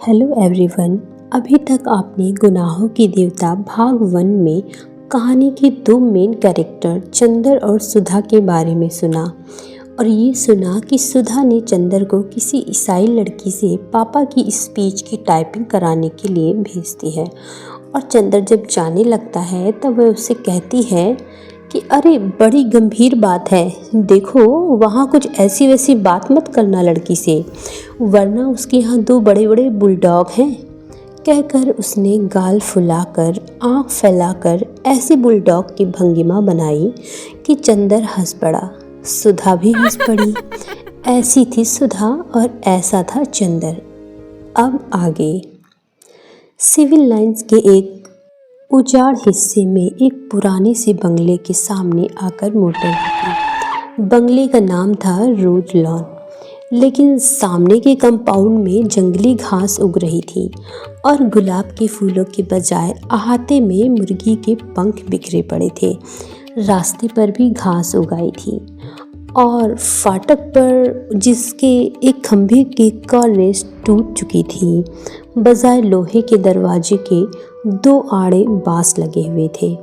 Hello everyone. अभी तक आपने गुनाहों की देवता भाग 1 में कहानी के दो मेन कैरेक्टर चंदर और सुधा के बारे में सुना और ये सुना कि सुधा ने चंदर को किसी ईसाई लड़की से पापा की स्पीच की टाइपिंग कराने के लिए भेजती है और चंदर जब जाने लगता है तब वह उससे कहती है कि अरे बड़ी गंभीर बात है, देखो वहाँ कुछ ऐसी वैसी बात मत करना लड़की से, वरना उसके यहाँ दो बड़े बड़े बुलडॉग हैं। कहकर उसने गाल फुलाकर आँख फैलाकर ऐसी बुलडॉग की भंगिमा बनाई कि चंदर हंस पड़ा, सुधा भी हंस पड़ी। ऐसी थी सुधा और ऐसा था चंदर। अब आगे। सिविल लाइंस के एक उजाड़ हिस्से में एक पुराने से बंगले के सामने आकर मोटर रुकी। बंगले का नाम था रोज लॉन, लेकिन सामने के कंपाउंड में जंगली घास उग रही थी और गुलाब के फूलों के बजाय अहाते में मुर्गी के पंख बिखरे पड़े थे। रास्ते पर भी घास उगाई थी और फाटक पर जिसके एक खंभे की कॉर्निस टूट चुकी थी, बजाय लोहे के दरवाजे के दो आड़े बांस लगे हुए थे।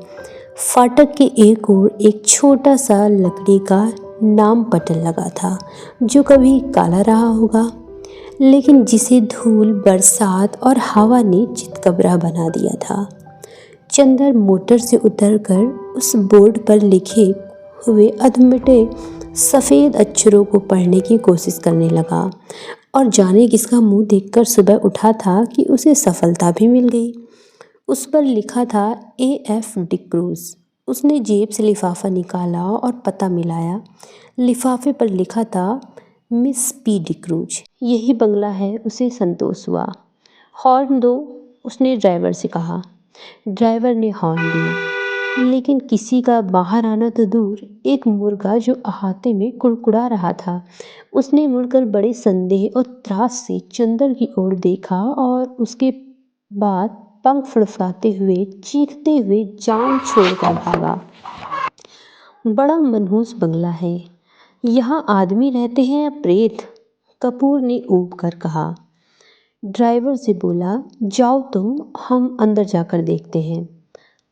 फाटक के एक ओर एक छोटा सा लकड़ी का नाम पटल लगा था जो कभी काला रहा होगा, लेकिन जिसे धूल, बरसात और हवा ने चितकबरा बना दिया था। चंदर मोटर से उतरकर उस बोर्ड पर लिखे हुए अधमिटे सफ़ेद अक्षरों को पढ़ने की कोशिश करने लगा और जाने किसका मुंह देखकर सुबह उठा था कि उसे सफलता भी मिल गई। उस पर लिखा था AF डिक्रूज। उसने जेब से लिफाफा निकाला और पता मिलाया। लिफाफे पर लिखा था मिस P डिक्रूज। यही बंगला है, उसे संतोष हुआ। हॉर्न दो, उसने ड्राइवर से कहा। ड्राइवर ने हॉर्न दिया, लेकिन किसी का बाहर आना तो दूर, एक मुर्गा जो अहाते में कुड़कुड़ा रहा था। उसने मुड़कर बड़े संदेह और त्रास से चंदर की ओर देखा और उसके बाद पंख फड़फड़ाते हुए, चीखते हुए जान छोड़कर भागा। बड़ा मनहूस बंगला है, यहाँ आदमी रहते हैं या प्रेत? कपूर ने ऊब कर कहा। ड्राइवर से बोला, जाओ तुम, हम अंदर जाकर देखते हैं।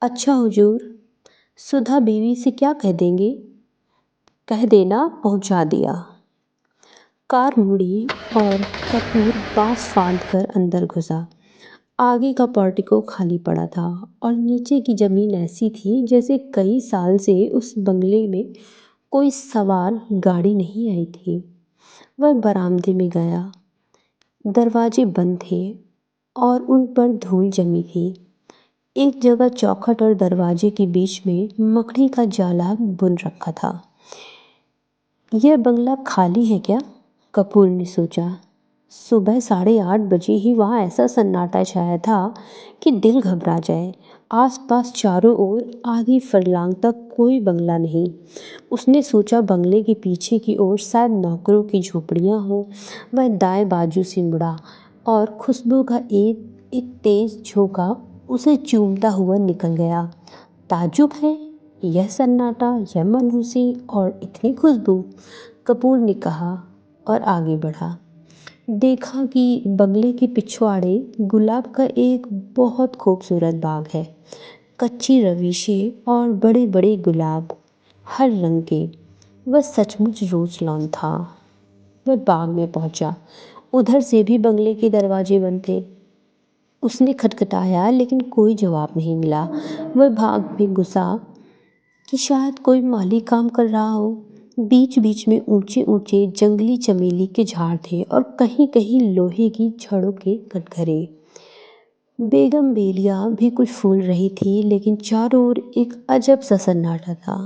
अच्छा हुजूर। सुधा बीवी से क्या कह देंगे? कह देना पहुंचा दिया। कार मुड़ी और कपूर बांस फांद कर अंदर घुसा। आगे का पोर्टिको खाली पड़ा था और नीचे की जमीन ऐसी थी जैसे कई साल से उस बंगले में कोई सवार गाड़ी नहीं आई थी। वह बरामदे में गया। दरवाजे बंद थे और उन पर धूल जमी थी। एक जगह चौखट और दरवाजे के बीच में मकड़ी का जाला बुन रखा था। यह बंगला खाली है क्या? कपूर ने सोचा। सुबह 8:30 बजे ही वहाँ ऐसा सन्नाटा छाया था कि दिल घबरा जाए। आसपास चारों ओर आधी फरलांग तक कोई बंगला नहीं। उसने सोचा बंगले के पीछे की ओर शायद नौकरों की झोपड़ियाँ हों। वह दाएं बाजू से मुड़ा और खुशबू का एक तेज झोंका उसे चूमता हुआ निकल गया। ताज्जुब है, यह सन्नाटा, यह मनहूसी और इतनी खुशबू, कपूर ने कहा और आगे बढ़ा। देखा कि बंगले के पिछवाड़े गुलाब का एक बहुत खूबसूरत बाग है। कच्ची रवीशें और बड़े बड़े गुलाब, हर रंग के। वह सचमुच रोज लॉन था। वह बाग में पहुंचा। उधर से भी बंगले के दरवाजे बंद थे। उसने खटखटाया, लेकिन कोई जवाब नहीं मिला। वह बाग में घुसा कि शायद कोई माली काम कर रहा हो। बीच बीच में ऊंचे ऊंचे जंगली चमेली के झाड़ थे और कहीं कहीं लोहे की छड़ों के कटघरे। बेगम बेलिया भी कुछ फूल रही थी, लेकिन चारों ओर एक अजब सा सन्नाटा था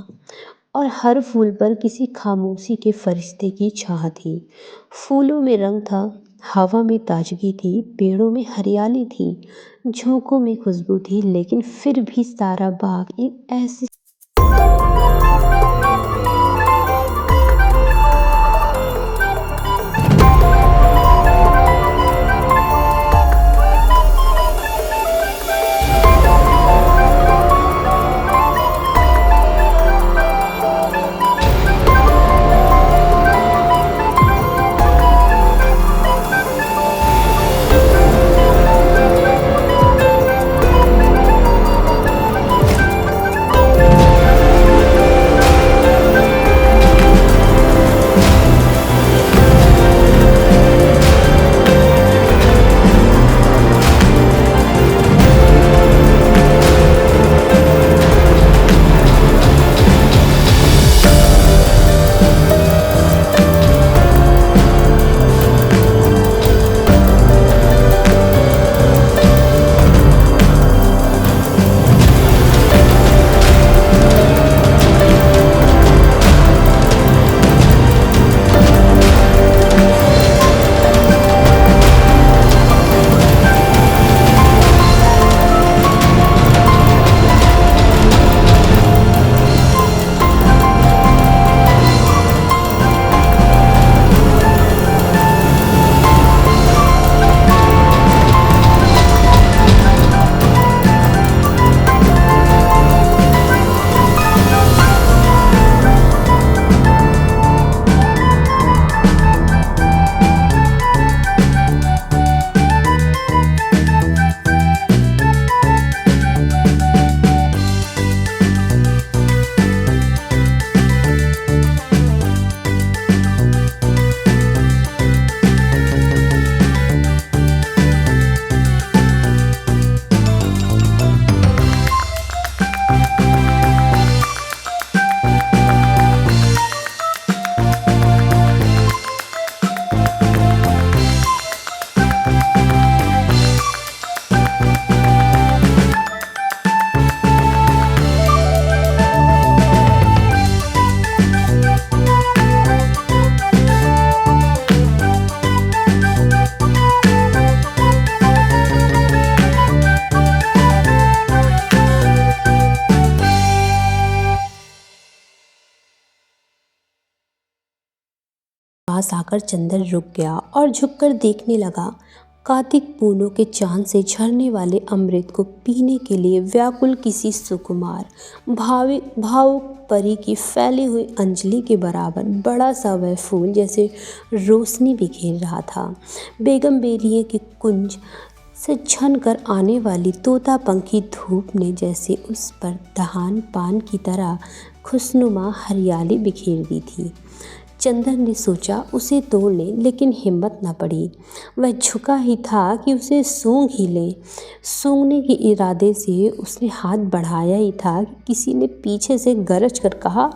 और हर फूल पर किसी खामोशी के फरिश्ते की छाह थी। फूलों में रंग था, हवा में ताजगी थी, पेड़ों में हरियाली थी, झोंकों में खुशबू थी, लेकिन फिर भी सारा बाग एक ऐसी पास आकर चंदर रुक गया और झुककर देखने लगा। कार्तिक पूर्णों के चांद से झरने वाले अमृत को पीने के लिए व्याकुल किसी सुकुमार भावुक परी की फैली हुई अंजलि के बराबर बड़ा सा वह फूल जैसे रोशनी बिखेर रहा था। बेगम बेलिए के कुंज से छन कर आने वाली तोता पंखी धूप ने जैसे उस पर दहान पान की तरह खुशनुमा हरियाली बिखेर दी थी। चंदर ने सोचा उसे तोड़ ले, लेकिन हिम्मत न पड़ी। वह झुका ही था कि उसे सूंघ ही ले। सूंघने के इरादे से उसने हाथ बढ़ाया ही था कि किसी ने पीछे से गरज कर कहा,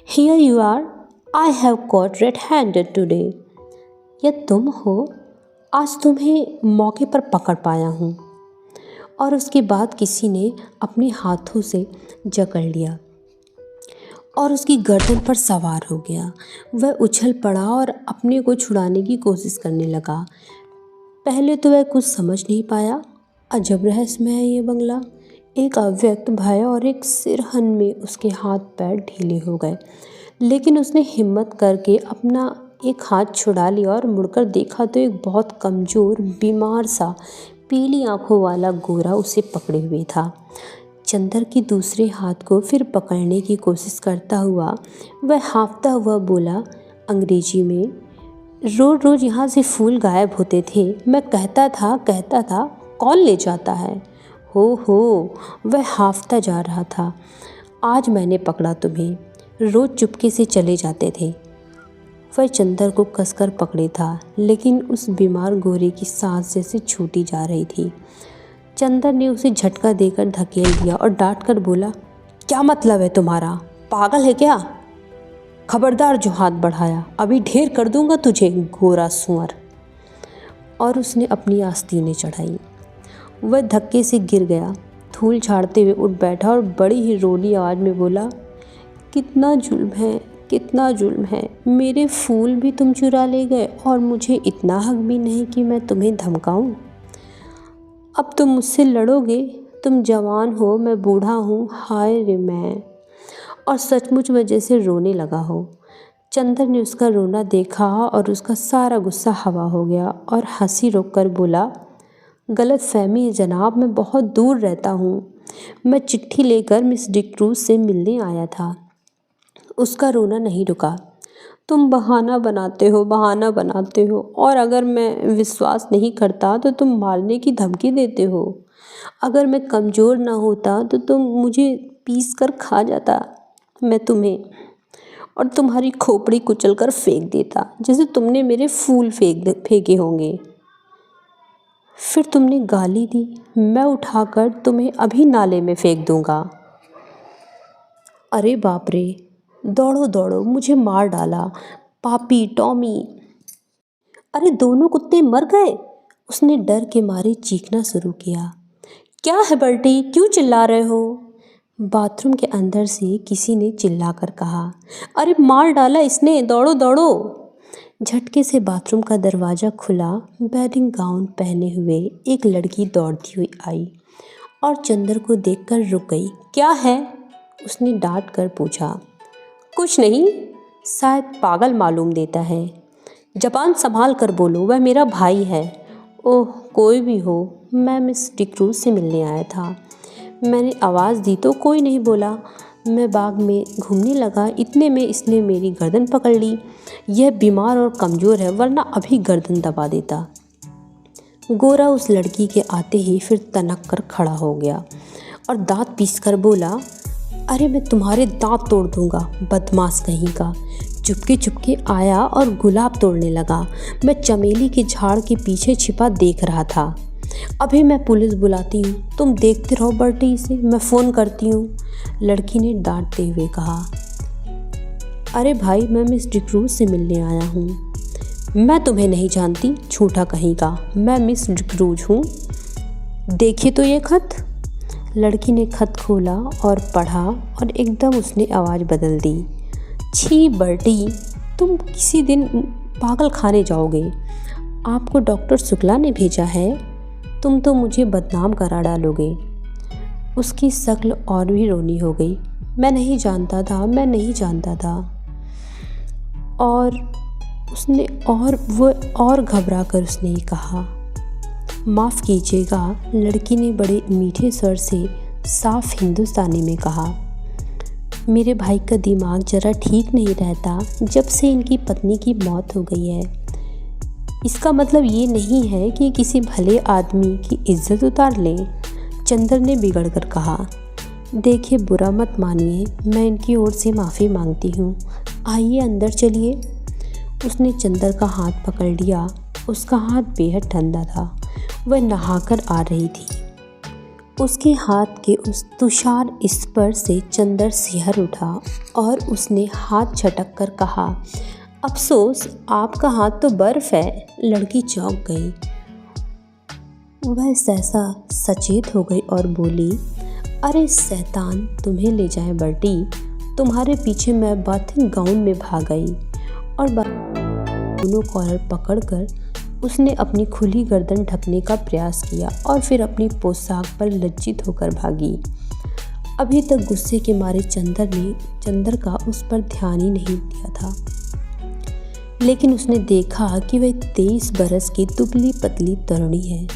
here you are, I have caught red handed today. यह तुम हो? आज तुम्हें मौके पर पकड़ पाया हूँ। और उसके बाद किसी ने अपने हाथों से जकड़ लिया और उसकी गर्दन पर सवार हो गया। वह उछल पड़ा और अपने को छुड़ाने की कोशिश करने लगा। पहले तो वह कुछ समझ नहीं पाया। अजब रहस्यमय है ये बंगला। एक अव्यक्त भय और एक सिरहन में उसके हाथ पैर ढीले हो गए, लेकिन उसने हिम्मत करके अपना एक हाथ छुड़ा लिया और मुड़कर देखा तो एक बहुत कमज़ोर बीमार सा पीली आंखों वाला गोरा उसे पकड़े हुए था। चंदर के दूसरे हाथ को फिर पकड़ने की कोशिश करता हुआ वह हाँफता हुआ बोला अंग्रेजी में, रोज़ रोज़ यहाँ से फूल गायब होते थे। मैं कहता था कौन ले जाता है? हो वह हाँफता जा रहा था। आज मैंने पकड़ा तुम्हें। रोज़ चुपके से चले जाते थे। वह चंदर को कसकर पकड़े था, लेकिन उस बीमार गोरे की सांस जैसे छूटी जा रही थी। चंदर ने उसे झटका देकर धकेल दिया और डांट कर बोला, क्या मतलब है तुम्हारा? पागल है क्या? खबरदार जो हाथ बढ़ाया, अभी ढेर कर दूंगा तुझे, गोरा सुअर। और उसने अपनी आस्तीनें चढ़ाई। वह धक्के से गिर गया, धूल झाड़ते हुए उठ बैठा और बड़ी ही रोनी आवाज़ में बोला, कितना जुल्म है। मेरे फूल भी तुम चुरा ले गए और मुझे इतना हक भी नहीं कि मैं तुम्हें धमकाऊं। अब तुम मुझसे लड़ोगे? तुम जवान हो, मैं बूढ़ा हूँ। हाय रे मैं। और सचमुच वह जैसे रोने लगा हो। चंदर ने उसका रोना देखा और उसका सारा गुस्सा हवा हो गया और हंसी रोककर बोला, गलत फहमी है जनाब, मैं बहुत दूर रहता हूँ। मैं चिट्ठी लेकर मिस डिक्रूज से मिलने आया था। उसका रोना नहीं रुका। तुम बहाना बनाते हो और अगर मैं विश्वास नहीं करता तो तुम मारने की धमकी देते हो। अगर मैं कमज़ोर ना होता तो तुम मुझे पीस कर खा जाता मैं तुम्हें, और तुम्हारी खोपड़ी कुचल कर फेंक देता जैसे तुमने मेरे फूल फेंके होंगे। फिर तुमने गाली दी, मैं उठाकर तुम्हें अभी नाले में फेंक दूंगा। अरे बाप रे, दौड़ो मुझे मार डाला, पापी टॉमी। अरे दोनों कुत्ते मर गए। उसने डर के मारे चीखना शुरू किया। क्या है बर्टी, क्यों चिल्ला रहे हो? बाथरूम के अंदर से किसी ने चिल्लाकर कहा, अरे मार डाला इसने, दौड़ो। झटके से बाथरूम का दरवाज़ा खुला। वेडिंग गाउन पहने हुए एक लड़की दौड़ती हुई आई और चंदर को देखकर रुक गई। क्या है? उसने डांट कर पूछा। कुछ नहीं, शायद पागल मालूम देता है। ज़बान संभाल कर बोलो, वह मेरा भाई है। ओह, कोई भी हो, मैं मिस डिक्रूज से मिलने आया था। मैंने आवाज़ दी तो कोई नहीं बोला। मैं बाग में घूमने लगा, इतने में इसने मेरी गर्दन पकड़ ली। यह बीमार और कमज़ोर है, वरना अभी गर्दन दबा देता। गोरा उस लड़की के आते ही फिर तनक कर खड़ा हो गया और दांत पीसकर बोला, अरे मैं तुम्हारे दांत तोड़ दूंगा, बदमाश कहीं का। चुपके आया और गुलाब तोड़ने लगा। मैं चमेली के झाड़ के पीछे छिपा देख रहा था। अभी मैं पुलिस बुलाती हूँ, तुम देखते रहो बर्टी से, मैं फ़ोन करती हूँ, लड़की ने डांटते हुए कहा। अरे भाई, मैं मिस डिक्रूज से मिलने आया हूँ। मैं तुम्हें नहीं जानती, झूठा कहीं का। मैं मिस डिक्रूज हूँ। देखिए तो ये खत। लड़की ने खत खोला और पढ़ा और एकदम उसने आवाज़ बदल दी। छी बर्टी, तुम किसी दिन पागल खाने जाओगे। आपको डॉक्टर शुक्ला ने भेजा है। तुम तो मुझे बदनाम करा डालोगे। उसकी शक्ल और भी रोनी हो गई। मैं नहीं जानता था। और उसने और घबरा कर उसने ये कहा। माफ़ कीजिएगा, लड़की ने बड़े मीठे स्वर से साफ हिंदुस्तानी में कहा। मेरे भाई का दिमाग ज़रा ठीक नहीं रहता जब से इनकी पत्नी की मौत हो गई है। इसका मतलब ये नहीं है कि किसी भले आदमी की इज्जत उतार लें, चंदर ने बिगड़ कर कहा। देखिए, बुरा मत मानिए, मैं इनकी ओर से माफ़ी मांगती हूँ। आइए अंदर चलिए। उसने चंदर का हाथ पकड़ लिया। उसका हाथ बेहद ठंडा था। वह नहाकर आ रही थी। उसके हाथ के उस तुषार स्पर्श से चंदर सिहर उठा और उसने हाथ झटक कर कहा, अफसोस आपका हाथ तो बर्फ है। लड़की चौंक गई। वह सहसा सचेत हो गई और बोली, अरे शैतान तुम्हें ले जाए बर्टी, तुम्हारे पीछे मैं बाथिंग गाउन में भाग गई। और दोनों कॉलर पकड़कर उसने अपनी खुली गर्दन ढकने का प्रयास किया और फिर अपनी पोशाक पर लज्जित होकर भागी। अभी तक गुस्से के मारे चंदर का उस पर ध्यान ही नहीं दिया था, लेकिन उसने देखा कि वह 23 बरस की दुबली पतली तरुणी है।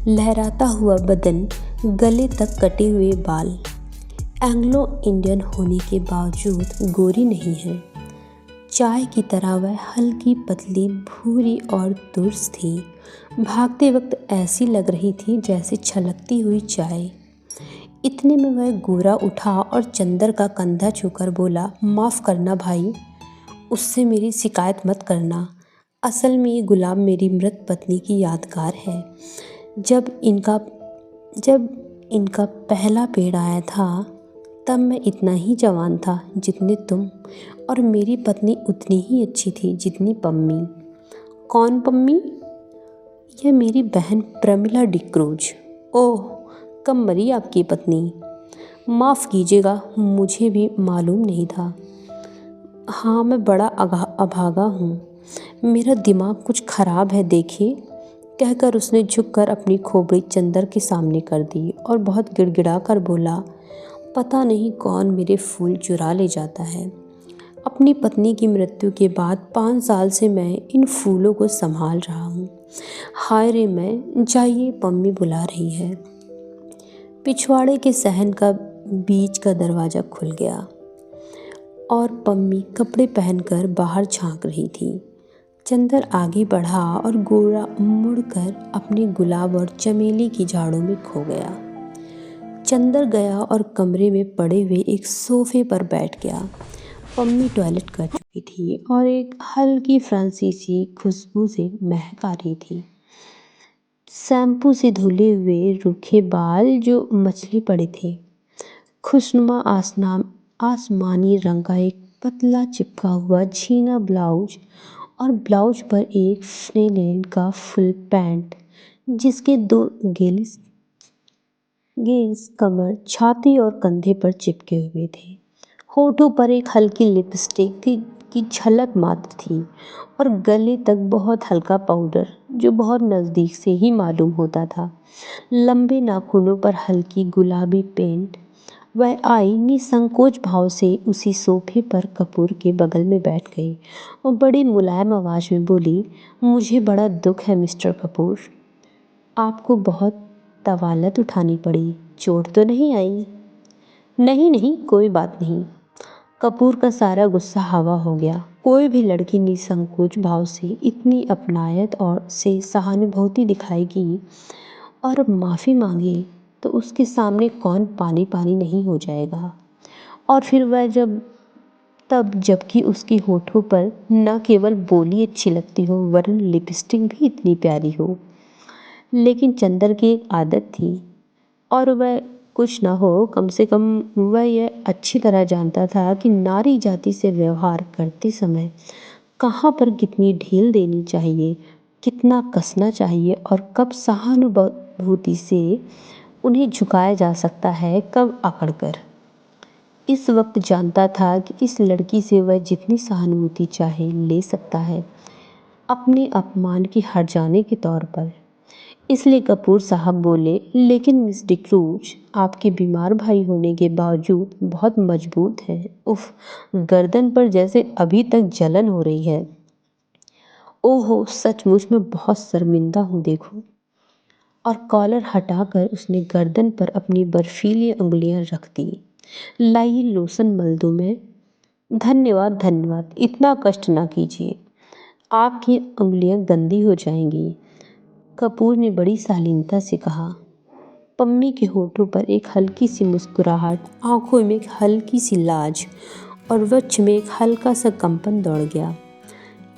लहराता हुआ बदन, गले तक कटे हुए बाल, एंग्लो इंडियन होने के बावजूद गोरी नहीं है। चाय की तरह वह हल्की पतली भूरी और दुर्स थी। भागते वक्त ऐसी लग रही थी जैसे छलकती हुई चाय। इतने में वह गोरा उठा और चंदर का कंधा छूकर बोला, माफ़ करना भाई, उससे मेरी शिकायत मत करना। असल में ये गुलाब मेरी मृत पत्नी की यादगार है। जब इनका पहला पेड़ आया था तब मैं इतना ही जवान था जितने तुम, और मेरी पत्नी उतनी ही अच्छी थी जितनी पम्मी। कौन पम्मी? यह मेरी बहन प्रमिला डिक्रूज। ओह, कब मरी आपकी पत्नी? माफ़ कीजिएगा, मुझे भी मालूम नहीं था। हाँ, मैं बड़ा अभागा हूँ, मेरा दिमाग कुछ ख़राब है देखिए, कहकर उसने झुककर अपनी खोपड़ी चंदर के सामने कर दी और बहुत गिड़गिड़ा कर बोला, पता नहीं कौन मेरे फूल चुरा ले जाता है। अपनी पत्नी की मृत्यु के बाद 5 साल से मैं इन फूलों को संभाल रहा हूँ। हाय रे, मैं जाइए, पम्मी बुला रही है। पिछवाड़े के सहन का बीच का दरवाज़ा खुल गया और पम्मी कपड़े पहनकर बाहर झांक रही थी। चंदर आगे बढ़ा और गोरा मुड़कर अपने गुलाब और चमेली की झाड़ों में खो गया। चंदर गया और कमरे में पड़े हुए एक सोफे पर बैठ गया। पम्मी टॉयलेट कर चुकी थी और एक हल्की फ्रांसीसी खुशबू से महक आ रही थी। शैम्पू से धुले हुए रूखे बाल जो मछली पड़े थे। खुशनुमा आसमानी रंग का एक पतला चिपका हुआ झीना ब्लाउज और ब्लाउज पर एक फ्लेनेल का फुल पैंट जिसके 2 गेज कमर, छाती और कंधे पर चिपके हुए थे। होठों पर एक हल्की लिपस्टिक की झलक मात्र थी और गले तक बहुत हल्का पाउडर जो बहुत नज़दीक से ही मालूम होता था। लंबे नाखूनों पर हल्की गुलाबी पेंट। वह आई निसंकोच भाव से उसी सोफे पर कपूर के बगल में बैठ गई और बड़ी मुलायम आवाज़ में बोली, मुझे बड़ा दुख है मिस्टर कपूर, आपको बहुत तवालत उठानी पड़ी, चोट तो नहीं आई? नहीं, कोई बात नहीं। कपूर का सारा गुस्सा हवा हो गया। कोई भी लड़की निसंकोच भाव से इतनी अपनायत और से सहानुभूति दिखाएगी और माफ़ी मांगे तो उसके सामने कौन पानी पानी नहीं हो जाएगा। और फिर वह जबकि उसकी होठों पर न केवल बोली अच्छी लगती हो वरन लिपस्टिक भी इतनी प्यारी हो। लेकिन चंदर की एक आदत थी और वह कुछ ना हो, कम से कम वह यह अच्छी तरह जानता था कि नारी जाति से व्यवहार करते समय कहाँ पर कितनी ढील देनी चाहिए, कितना कसना चाहिए और कब सहानुभूति से उन्हें झुकाया जा सकता है, कब अकड़कर। इस वक्त जानता था कि इस लड़की से वह जितनी सहानुभूति चाहे ले सकता है, अपने अपमान के हट जाने के तौर पर। इसलिए कपूर साहब बोले, लेकिन मिस डिक्रूज आपके बीमार भाई होने के बावजूद बहुत मजबूत हैं। उफ, गर्दन पर जैसे अभी तक जलन हो रही है। ओहो, सचमुच मैं बहुत शर्मिंदा हूँ देखो। और कॉलर हटाकर उसने गर्दन पर अपनी बर्फीली उंगलियां रख दी। लाइए लोशन मल दूं मैं? धन्यवाद धन्यवाद, इतना कष्ट ना कीजिए, आपकी उंगलियां गंदी हो जाएंगी। कपूर ने बड़ी शालीनता से कहा। पम्मी के होठों पर एक हल्की सी मुस्कुराहट, आंखों में एक हल्की सी लाज और वक्ष में एक हल्का सा कंपन दौड़ गया।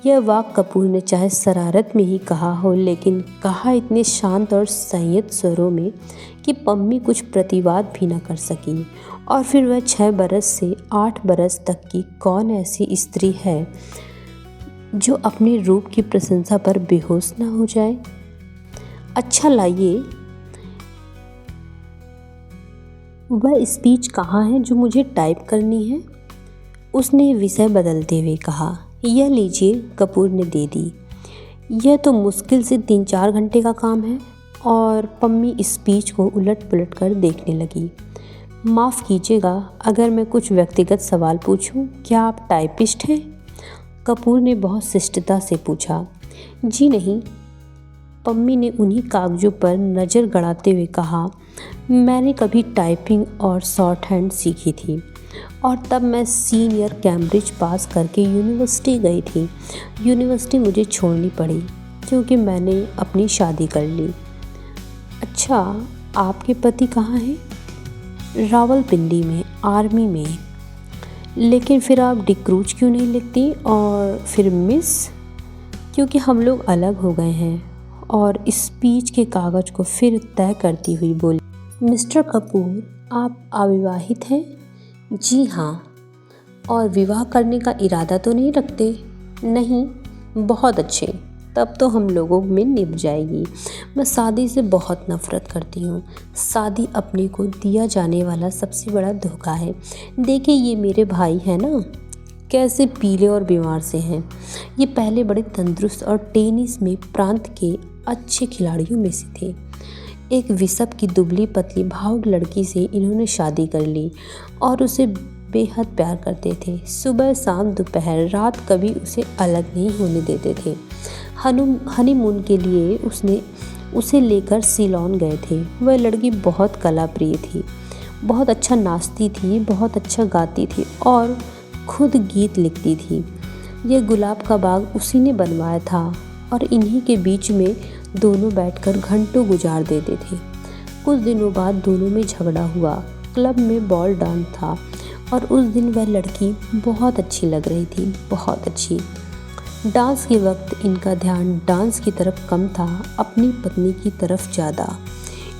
यह वाक कपूर ने चाहे शरारत में ही कहा हो, लेकिन कहा इतने शांत और संयत स्वरों में कि पम्मी कुछ प्रतिवाद भी न कर सकी। और फिर वह 6 बरस से 8 बरस तक की कौन ऐसी स्त्री है जो अपने रूप की प्रशंसा पर बेहोश न हो जाए। अच्छा लाइए, वह स्पीच कहाँ है जो मुझे टाइप करनी है? उसने विषय बदलते हुए कहा। यह लीजिए, कपूर ने दे दी। यह तो मुश्किल से 3-4 घंटे का काम है। और पम्मी स्पीच को उलट पुलट कर देखने लगी। माफ़ कीजिएगा अगर मैं कुछ व्यक्तिगत सवाल पूछूं, क्या आप टाइपिस्ट हैं? कपूर ने बहुत शिष्टता से पूछा। जी नहीं, पम्मी ने उन्हीं कागजों पर नज़र गड़ाते हुए कहा। मैंने कभी टाइपिंग और शॉर्ट हैंड सीखी थी और तब मैं सीनियर कैम्ब्रिज पास करके यूनिवर्सिटी गई थी। यूनिवर्सिटी मुझे छोड़नी पड़ी क्योंकि मैंने अपनी शादी कर ली। अच्छा, आपके पति कहाँ हैं? रावलपिंडी में, आर्मी में। लेकिन फिर आप डिक्रूज क्यों नहीं लिखती और फिर मिस? क्योंकि हम लोग अलग हो गए हैं। और स्पीच के कागज को फिर तय करती हुई बोली। मिस्टर कपूर, आप अविवाहित हैं? जी हाँ। और विवाह करने का इरादा तो नहीं रखते? नहीं। बहुत अच्छे, तब तो हम लोगों में निभ जाएगी। मैं शादी से बहुत नफरत करती हूँ। शादी अपने को दिया जाने वाला सबसे बड़ा धोखा है। देखिए, ये मेरे भाई हैं ना, कैसे पीले और बीमार से हैं। ये पहले बड़े तंदुरुस्त और टेनिस में प्रांत के अच्छे खिलाड़ियों में से थे। एक विशप की दुबली पतली भावुक लड़की से इन्होंने शादी कर ली और उसे बेहद प्यार करते थे। सुबह शाम दोपहर रात कभी उसे अलग नहीं होने देते थे। हनीमून के लिए उसे लेकर सिलोन गए थे। वह लड़की बहुत कला प्रिय थी, बहुत अच्छा नाचती थी, बहुत अच्छा गाती थी और खुद गीत लिखती थी। यह गुलाब का बाग उसी ने बनवाया था और इन्हीं के बीच में दोनों बैठकर घंटों गुजार देते थे। कुछ दिनों बाद दोनों में झगड़ा हुआ। क्लब में बॉल डांस था और उस दिन वह लड़की बहुत अच्छी लग रही थी, बहुत अच्छी। डांस के वक्त इनका ध्यान डांस की तरफ कम था, अपनी पत्नी की तरफ ज़्यादा।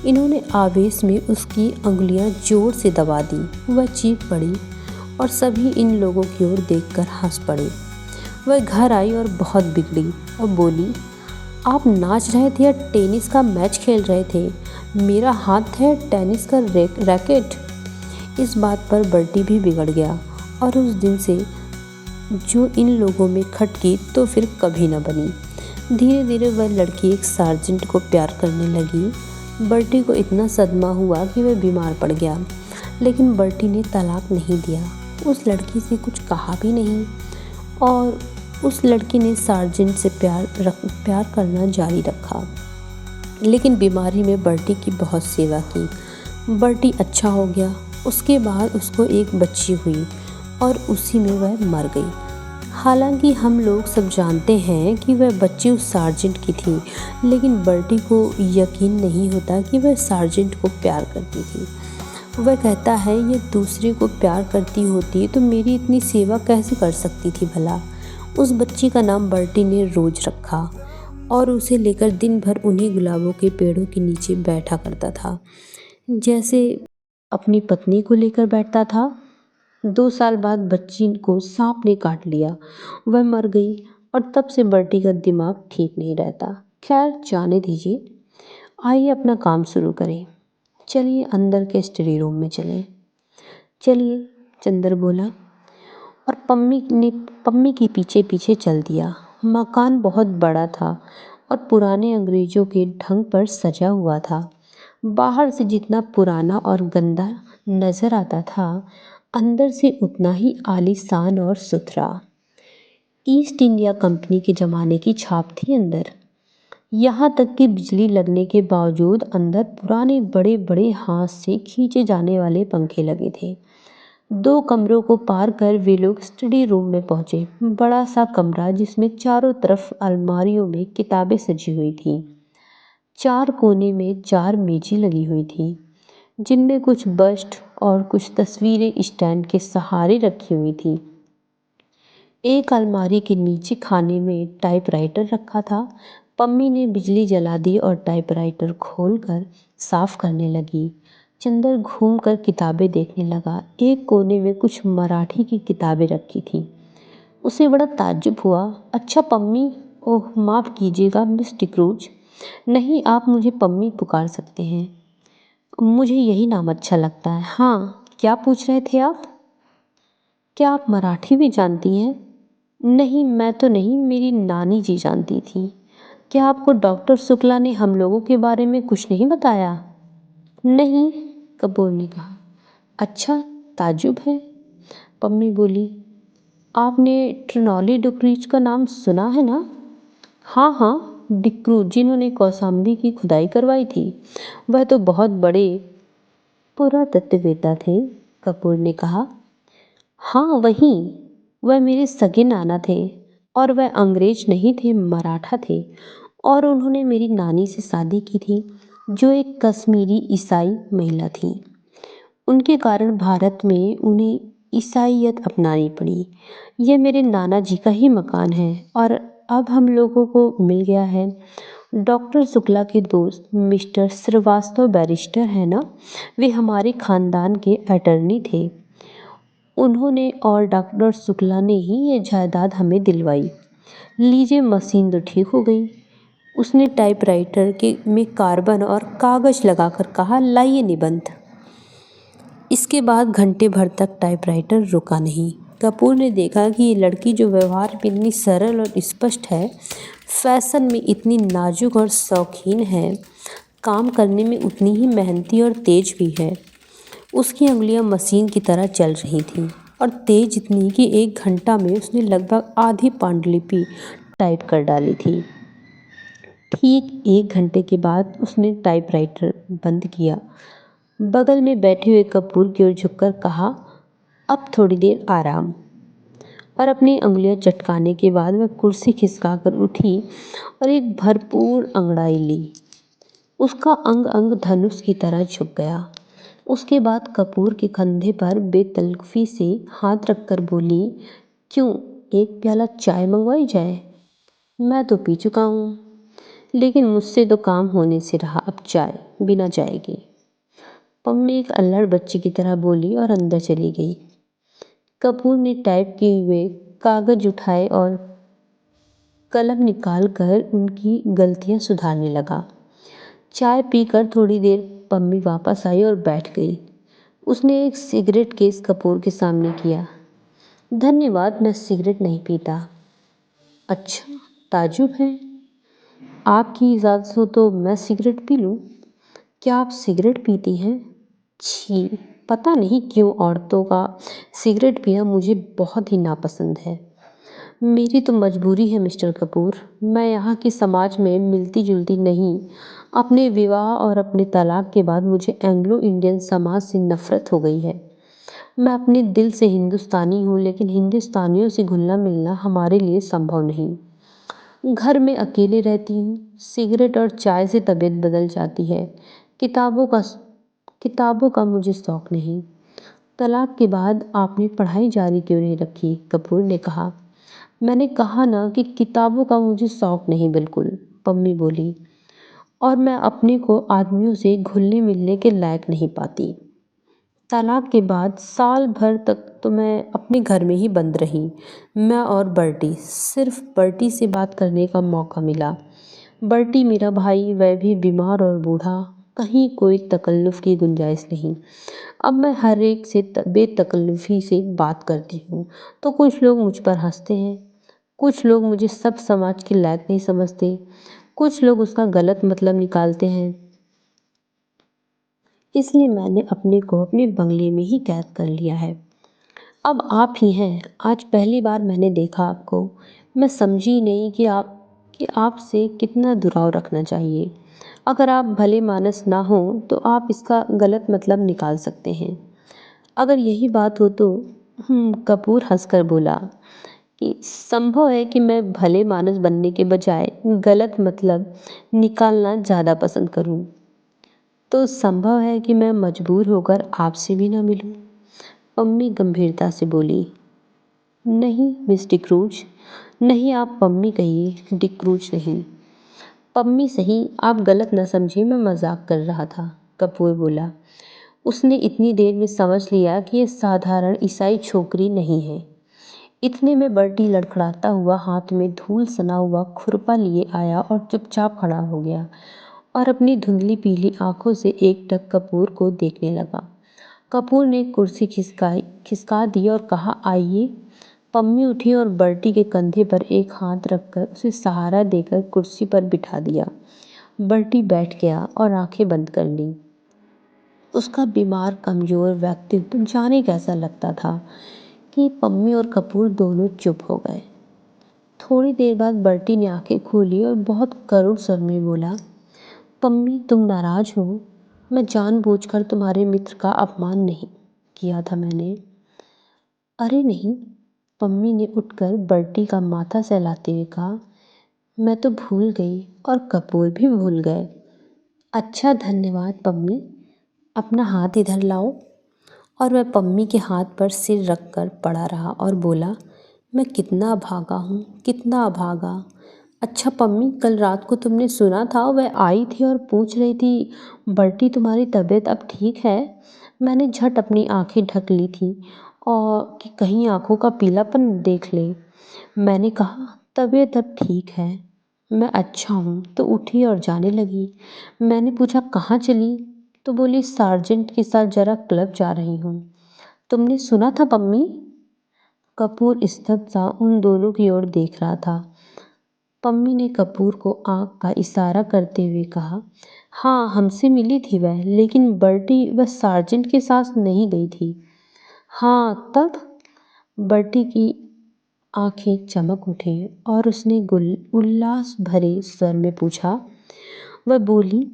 इन्होंने आवेश में उसकी अंगुलियां जोर से दबा दी। वह चीख पड़ी और सभी इन लोगों की ओर देखकर हंस पड़े। वह घर आई और बहुत बिगड़ी और बोली, आप नाच रहे थे या टेनिस का मैच खेल रहे थे? मेरा हाथ है टेनिस का रैकेट। इस बात पर बर्टी भी बिगड़ गया और उस दिन से जो इन लोगों में खटकी तो फिर कभी न बनी। धीरे धीरे वह लड़की एक सार्जेंट को प्यार करने लगी। बर्टी को इतना सदमा हुआ कि वह बीमार पड़ गया, लेकिन बर्टी ने तलाक नहीं दिया, उस लड़की से कुछ कहा भी नहीं और उस लड़की ने सार्जेंट से प्यार करना जारी रखा। लेकिन बीमारी में बर्टी की बहुत सेवा की। बर्टी अच्छा हो गया। उसके बाद उसको एक बच्ची हुई और उसी में वह मर गई। हालांकि हम लोग सब जानते हैं कि वह बच्ची उस सार्जेंट की थी, लेकिन बर्टी को यकीन नहीं होता कि वह सार्जेंट को प्यार करती थी। वह कहता है, ये दूसरे को प्यार करती होती तो मेरी इतनी सेवा कैसे कर सकती थी भला। उस बच्ची का नाम बर्टी ने रोज रखा और उसे लेकर दिन भर उन्हीं गुलाबों के पेड़ों के नीचे बैठा करता था, जैसे अपनी पत्नी को लेकर बैठता था। 2 साल बाद बच्ची को सांप ने काट लिया। वह मर गई और तब से बर्टी का दिमाग ठीक नहीं रहता। खैर, जाने दीजिए, आइए अपना काम शुरू करें। चलिए अंदर के स्टडी रूम में चलें। चलिए, चंदर बोला और पम्मी के पीछे पीछे चल दिया। मकान बहुत बड़ा था और पुराने अंग्रेजों के ढंग पर सजा हुआ था। बाहर से जितना पुराना और गंदा नजर आता था, अंदर से उतना ही आलीशान और सुथरा। ईस्ट इंडिया कंपनी के ज़माने की छाप थी अंदर। यहाँ तक कि बिजली लगने के बावजूद अंदर पुराने बड़े बड़े हाथ से खींचे जाने वाले पंखे लगे थे। 2 कमरों को पार कर वे लोग स्टडी रूम में पहुंचे। बड़ा सा कमरा जिसमें चारों तरफ अलमारियों में किताबें सजी हुई थीं। 4 कोने में 4 मेजें लगी हुई थीं, जिनमें कुछ बस्ट और कुछ तस्वीरें स्टैंड के सहारे रखी हुई थीं। एक अलमारी के नीचे खाने में टाइपराइटर रखा था। पम्मी ने बिजली जला दी और टाइपराइटर खोलकर साफ करने लगी। चंदर घूमकर किताबें देखने लगा। एक कोने में कुछ मराठी की किताबें रखी थीं। उसे बड़ा ताज्जुब हुआ। अच्छा पम्मी, ओह माफ़ कीजिएगा मिस डिक्रूज। नहीं, आप मुझे पम्मी पुकार सकते हैं, मुझे यही नाम अच्छा लगता है। हाँ, क्या पूछ रहे थे आप? क्या आप मराठी भी जानती हैं? नहीं, मैं तो नहीं, मेरी नानी जी जानती थी। क्या आपको डॉक्टर शुक्ला ने हम लोगों के बारे में कुछ नहीं बताया? नहीं, कपूर ने कहा। अच्छा, ताज्जुब है। पम्मी बोली, आपने ट्रिनॉली डिक्रूज का नाम सुना है ना? हाँ हाँ, डिक्रूज जिन्होंने कौशाम्बी की खुदाई करवाई थी। वह तो बहुत बड़े पुरातत्ववेत्ता थे, कपूर ने कहा। हाँ वही, वह मेरे सगे नाना थे और वह अंग्रेज नहीं थे, मराठा थे। और उन्होंने मेरी नानी से शादी की थी, जो एक कश्मीरी ईसाई महिला थी। उनके कारण भारत में उन्हें ईसाईयत अपनानी पड़ी। यह मेरे नाना जी का ही मकान है और अब हम लोगों को मिल गया है। डॉक्टर शुक्ला के दोस्त मिस्टर श्रीवास्तव बैरिस्टर हैं ना, वे हमारे खानदान के अटर्नी थे। उन्होंने और डॉक्टर शुक्ला ने ही ये जायदाद हमें दिलवाई। लीजिए, मशीन तो ठीक हो गई। उसने टाइपराइटर के में कार्बन और कागज़ लगाकर कहा, लाइए निबंध। इसके बाद घंटे भर तक टाइपराइटर रुका नहीं। कपूर ने देखा कि ये लड़की जो व्यवहार में इतनी सरल और स्पष्ट है, फैशन में इतनी नाजुक और शौकीन है, काम करने में उतनी ही मेहनती और तेज भी है। उसकी उंगलियां मशीन की तरह चल रही थीं और तेज इतनी कि 1 घंटा में उसने लगभग आधी पांडुलिपि टाइप कर डाली थी। ठीक 1 घंटे के बाद उसने टाइपराइटर बंद किया। बगल में बैठे हुए कपूर की ओर झुककर कहा, अब थोड़ी देर आराम। और अपनी उंगलियां चटकाने के बाद वह कुर्सी खिसकाकर उठी और एक भरपूर अंगड़ाई ली। उसका अंग अंग धनुष की तरह झुक गया। उसके बाद कपूर के कंधे पर बेतलफी से हाथ रखकर बोली, क्यों, एक प्याला चाय मंगवाई जाए? मैं तो पी चुका हूँ, लेकिन मुझसे तो काम होने से रहा, अब चाय बिना जाएगी। पम्मी एक अल्लड़ बच्ची की तरह बोली और अंदर चली गई। कपूर ने टाइप किए हुए कागज उठाए और कलम निकाल कर उनकी गलतियां सुधारने लगा। चाय पीकर थोड़ी देर पम्मी वापस आई और बैठ गई। उसने एक सिगरेट केस कपूर के सामने किया। धन्यवाद, मैं सिगरेट नहीं पीता। अच्छा, ताजुब है। आपकी इजाज़त हो तो मैं सिगरेट पी लूँ? क्या आप सिगरेट पीती हैं? छी, पता नहीं क्यों औरतों का सिगरेट पीना मुझे बहुत ही नापसंद है। मेरी तो मजबूरी है मिस्टर कपूर। मैं यहाँ के समाज में मिलती जुलती नहीं। अपने विवाह और अपने तलाक के बाद मुझे एंग्लो इंडियन समाज से नफरत हो गई है। मैं अपने दिल से हिंदुस्तानी हूँ, लेकिन हिंदुस्तानियों से घुलना मिलना हमारे लिए संभव नहीं। घर में अकेले रहती हूँ। सिगरेट और चाय से तबीयत बदल जाती है। किताबों का मुझे शौक़ नहीं। तलाक के बाद आपने पढ़ाई जारी क्यों नहीं रखी? कपूर ने कहा। मैंने कहा ना कि किताबों का मुझे शौक़ नहीं बिल्कुल, पम्मी बोली। और मैं अपने को आदमियों से घुलने मिलने के लायक नहीं पाती। तलाक के बाद साल भर तक तो मैं अपने घर में ही बंद रही। मैं और बर्टी, सिर्फ बर्टी से बात करने का मौका मिला। बर्टी मेरा भाई, वह भी बीमार और बूढ़ा, कहीं कोई तकल्लुफ़ की गुंजाइश नहीं। अब मैं हर एक से बेतकल्लुफ़ी से बात करती हूँ तो कुछ लोग मुझ पर हंसते हैं, कुछ लोग मुझे सब समाज के लायक नहीं समझते, कुछ लोग उसका गलत मतलब निकालते हैं। इसलिए मैंने अपने को अपने बंगले में ही कैद कर लिया है। अब आप ही हैं। आज पहली बार मैंने देखा आपको। मैं समझी नहीं कि आपसे कितना दुराव रखना चाहिए। अगर आप भले मानस ना हो तो आप इसका गलत मतलब निकाल सकते हैं। अगर यही बात हो तो कपूर हंसकर बोला कि संभव है कि मैं भले मानस बनने के बजाय गलत मतलब निकालना ज़्यादा पसंद करूं। तो संभव है कि मैं मजबूर होकर आपसे भी ना मिलूं। पम्मी गंभीरता से बोली। नहीं मिस डिक्रूज, नहीं आप पम्मी कहिए, डिक्रूज नहीं। पम्मी सही, आप गलत न समझिए, मैं मजाक कर रहा था, कपूर बोला। उसने इतनी देर में समझ लिया कि ये साधारण ईसाई छोकरी नहीं है। इतने में बर्टी लड़खड़ाता हुआ हाथ में धूल सना हुआ खुरपा लिए आया और चुपचाप खड़ा हो गया और अपनी धुंधली पीली आंखों से एकटक कपूर को देखने लगा। कपूर ने कुर्सी खिसका दी और कहा, आइए। पम्मी उठी और बर्टी के कंधे पर एक हाथ रखकर उसे सहारा देकर कुर्सी पर बिठा दिया। बर्टी बैठ गया और आंखें बंद कर ली। उसका बीमार कमजोर व्यक्तित्व जाने कैसा लगता था कि पम्मी और कपूर दोनों चुप हो गए। थोड़ी देर बाद बर्टी ने आंखें खोली और बहुत करुण स्वर में बोला, पम्मी तुम नाराज हो? मैं जानबूझकर तुम्हारे मित्र का अपमान नहीं किया था मैंने। अरे नहीं, पम्मी ने उठकर बर्टी का माथा सहलाते हुए कहा, मैं तो भूल गई और कपूर भी भूल गए। अच्छा धन्यवाद पम्मी, अपना हाथ इधर लाओ। और वह पम्मी के हाथ पर सिर रखकर पड़ा रहा और बोला, मैं कितना अभागा हूँ, कितना अभागा। अच्छा पम्मी, कल रात को तुमने सुना था वह आई थी और पूछ रही थी, बर्टी तुम्हारी तबीयत अब ठीक है? मैंने झट अपनी आंखें ढक ली थी और कि कहीं आंखों का पीलापन देख ले। मैंने कहा, तबीयत अब ठीक है, मैं अच्छा हूँ, तो उठी और जाने लगी। मैंने पूछा, कहाँ चली? तो बोली, सार्जेंट के साथ जरा क्लब जा रही हूँ। तुमने सुना था पम्मी? कपूर स्तब्ध सा उन दोनों की ओर देख रहा था। पम्मी ने कपूर को आंख का इशारा करते हुए कहा, हाँ हमसे मिली थी वह, लेकिन बर्टी वह सार्जेंट के साथ नहीं गई थी। हाँ तब? बर्टी की आंखें चमक उठी और उसने उल्लास भरे स्वर में पूछा। वह बोली,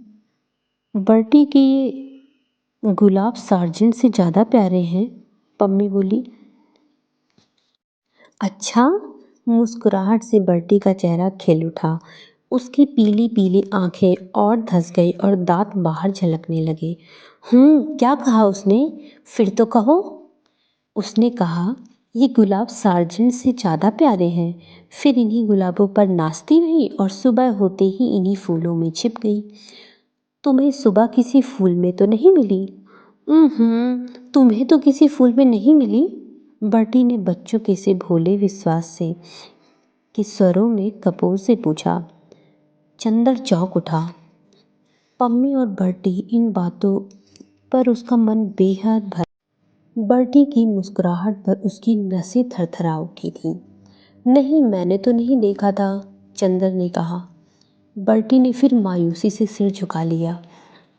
बर्टी के ये गुलाब सार्जेंट से ज़्यादा प्यारे हैं। पम्मी बोली, अच्छा? मुस्कुराहट से बर्टी का चेहरा खिल उठा। उसकी पीली पीली आंखें और धंस गई और दांत बाहर झलकने लगे। क्या कहा उसने? फिर तो कहो। उसने कहा, ये गुलाब सार्जेंट से ज़्यादा प्यारे हैं। फिर इन्हीं गुलाबों पर नाचती रही और सुबह होते ही इन्हीं फूलों में छिप गई। तुम्हें सुबह किसी फूल में तो नहीं मिली? तुम्हें तो किसी फूल में नहीं मिली? बर्टी ने बच्चों के से भोले विश्वास से के स्वरों में कपूर से पूछा। चंदर चौंक उठा। पम्मी और बर्टी इन बातों पर उसका मन बेहद भर। बर्टी की मुस्कुराहट पर उसकी नसें थरथरा उठी थीं। नहीं, मैंने तो नहीं देखा था, चंदर ने कहा। बर्टी ने फिर मायूसी से सिर झुका लिया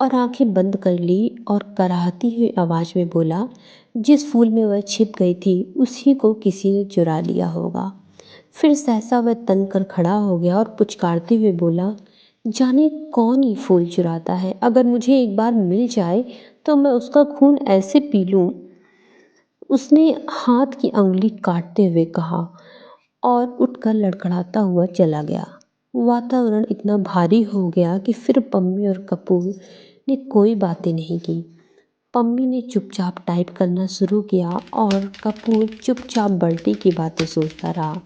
और आंखें बंद कर ली और कराहती हुई आवाज़ में बोला, जिस फूल में वह छिप गई थी उसी को किसी ने चुरा लिया होगा। फिर सहसा वह तन कर खड़ा हो गया और पुचकारते हुए बोला, जाने कौन ये फूल चुराता है। अगर मुझे एक बार मिल जाए तो मैं उसका खून ऐसे पी लूँ। उसने हाथ की अंगुली काटते हुए कहा और उठकर लड़खड़ाता हुआ चला गया। वातावरण इतना भारी हो गया कि फिर पम्मी और कपूर ने कोई बातें नहीं की। पम्मी ने चुपचाप टाइप करना शुरू किया और कपूर चुपचाप बर्टी की बातें सोचता रहा।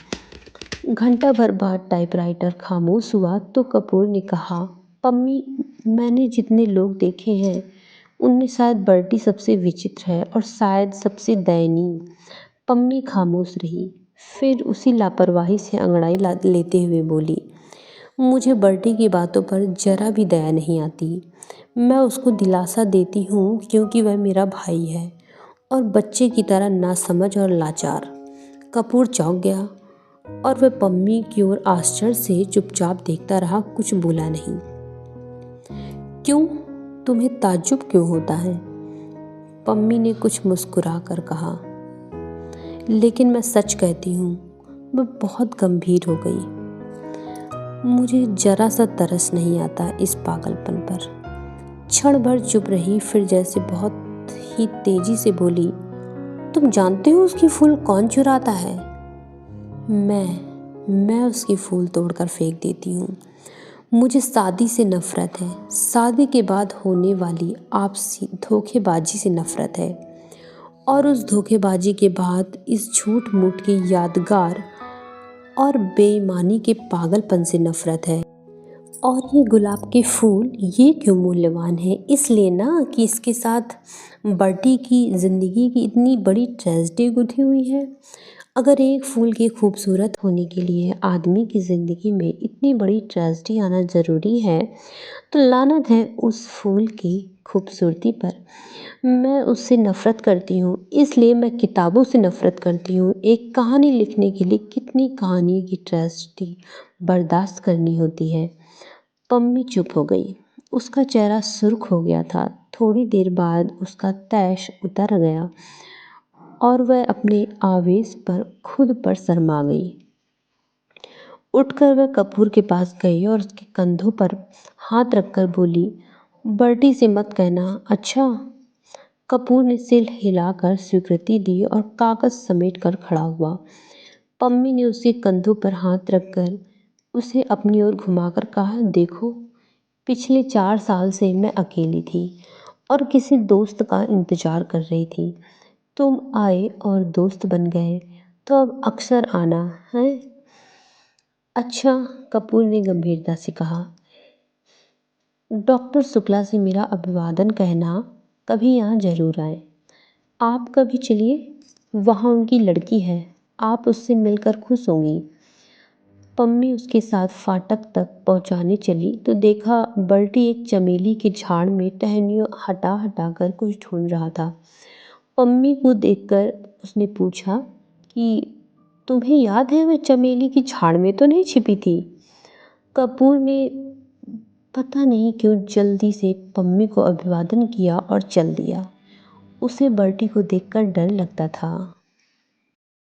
घंटा भर बाद टाइपराइटर खामोश हुआ तो कपूर ने कहा, पम्मी, मैंने जितने लोग देखे हैं उनमें शायद बर्टी सबसे विचित्र है और शायद सबसे दयनीय। पम्मी खामोश रही, फिर उसी लापरवाही से अंगड़ाई लेते हुए बोली, मुझे बर्टी की बातों पर जरा भी दया नहीं आती। मैं उसको दिलासा देती हूँ क्योंकि वह मेरा भाई है और बच्चे की तरह नासमझ और लाचार। कपूर चौंक गया और वह पम्मी की ओर आश्चर्य से चुपचाप देखता रहा, कुछ बोला नहीं। क्यों? तुम्हें ताज्जुब क्यों होता है? पम्मी ने कुछ मुस्कुरा कर कहा। लेकिन मैं सच कहती हूँ, वह बहुत गंभीर हो गई। मुझे जरा सा तरस नहीं आता इस पागलपन पर। क्षण भर चुप रही, फिर जैसे बहुत ही तेजी से बोली, तुम जानते हो उसकी फूल कौन चुराता है? मैं उसकी फूल तोड़कर फेंक देती हूँ। मुझे शादी से नफरत है, शादी के बाद होने वाली आपसी धोखेबाजी से नफरत है, और उस धोखेबाजी के बाद इस झूठ मूठ की यादगार और बेईमानी के पागलपन से नफरत है। और ये गुलाब के फूल ये क्यों मूल्यवान है? इसलिए ना कि इसके साथ बर्टी की ज़िंदगी की इतनी बड़ी ट्रेजेडी गुथी हुई है। अगर एक फूल के खूबसूरत होने के लिए आदमी की ज़िंदगी में इतनी बड़ी ट्रेजेडी आना ज़रूरी है, तो लानत है उस फूल की खूबसूरती पर। मैं उससे नफ़रत करती हूँ, इसलिए मैं किताबों से नफ़रत करती हूँ। एक कहानी लिखने के लिए कितनी कहानी की ट्रेजेडी बर्दाश्त करनी होती है। पम्मी चुप हो गई। उसका चेहरा सुर्ख हो गया था। थोड़ी देर बाद उसका तैश उतर गया और वह अपने आवेश पर खुद पर शर्मा गई। उठकर वह कपूर के पास गई और उसके कंधों पर हाथ रखकर बोली, बर्टी से मत कहना, अच्छा? कपूर ने सिर हिलाकर स्वीकृति दी और कागज समेट कर खड़ा हुआ। पम्मी ने उसके कंधों पर हाथ रखकर उसे अपनी ओर घुमाकर कहा, देखो, पिछले 4 साल से मैं अकेली थी और किसी दोस्त का इंतज़ार कर रही थी। तुम आए और दोस्त बन गए, तो अब अक्सर आना है। अच्छा, कपूर ने गंभीरता से कहा, डॉक्टर शुक्ला से मेरा अभिवादन कहना, कभी यहाँ ज़रूर आए। आप कभी चलिए, वहाँ उनकी लड़की है, आप उससे मिलकर खुश होंगी। पम्मी उसके साथ फाटक तक पहुँचाने चली तो देखा बर्टी एक चमेली के झाड़ में टहनियों हटा हटा कर कुछ ढूंढ रहा था। पम्मी को देखकर उसने पूछा कि तुम्हें याद है वह चमेली की झाड़ में तो नहीं छिपी थी? कपूर ने पता नहीं क्यों जल्दी से पम्मी को अभिवादन किया और चल दिया। उसे बर्टी को देखकर डर लगता था।